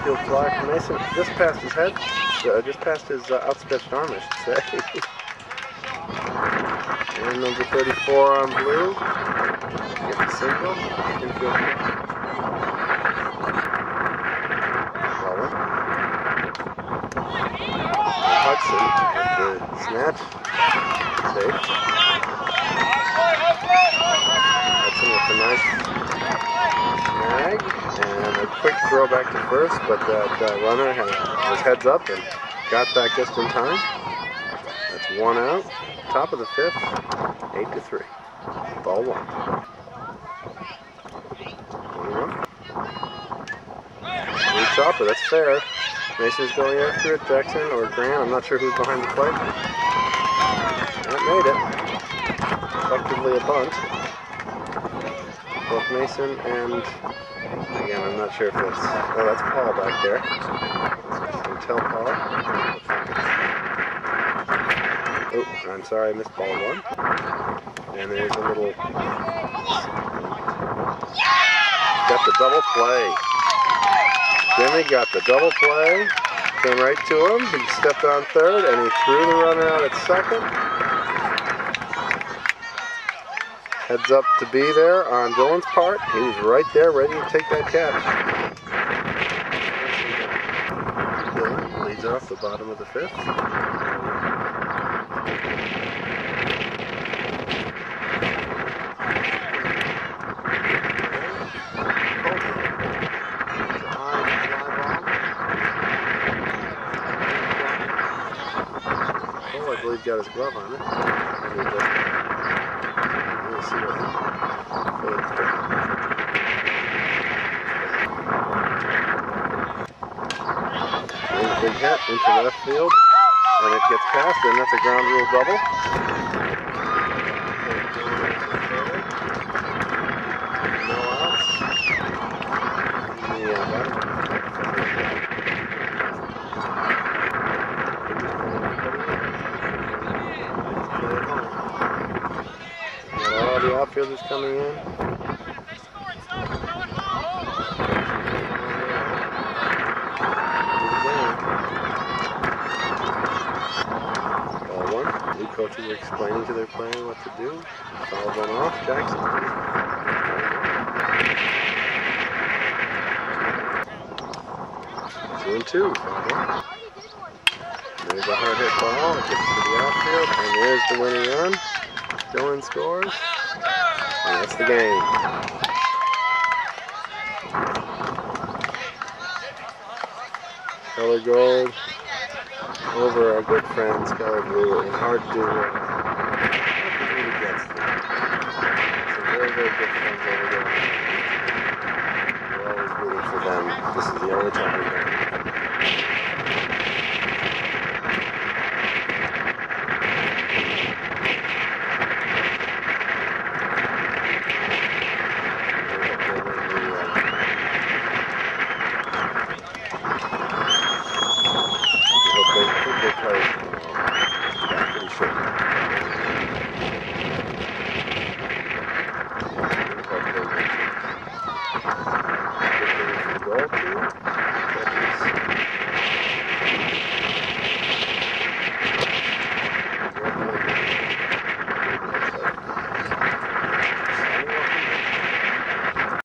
outfield fly from Mason, just past his head, just past his outstretched arm, I should say. And number 34 on blue, get the single, infield. Hudson with the snatch, safe. Hudson with the nice snag, and a quick throw back to first, but that runner was heads up and got back just in time. That's one out. Top of the fifth, 8-3. Ball one. 1-1. Blue chopper, that's fair. Mason's going after it, Jackson or Grant, I'm not sure who's behind the plate. That made it. Effectively a bunt. Both Mason and, again, I'm not sure if that's, oh, that's Paul back there. Can tell Paul. Oh, I'm sorry, I missed ball one. And there's a little, got the double play. Jimmy got the double play, came right to him, he stepped on third, and he threw the runner out at second. Heads up to be there on Dylan's part. He was right there, ready to take that catch. Dylan leads off the bottom of the fifth. I believe got his glove on it. We'll see what Phillips does. There's a big hit into left field, and it gets past, and that's a ground rule double. No outs. All the outfielders coming in. Ball one. New coaches are explaining to their players what to do. Foul one off. Jackson. 2-2. There's a hard hit ball. It gets to the outfield, and there's the winning run. Dylan scores, and that's the game. Color gold over our good friends, color blue, and hard to compete against them. Some very, very good friends over there. We're always rooting for them. This is the only time we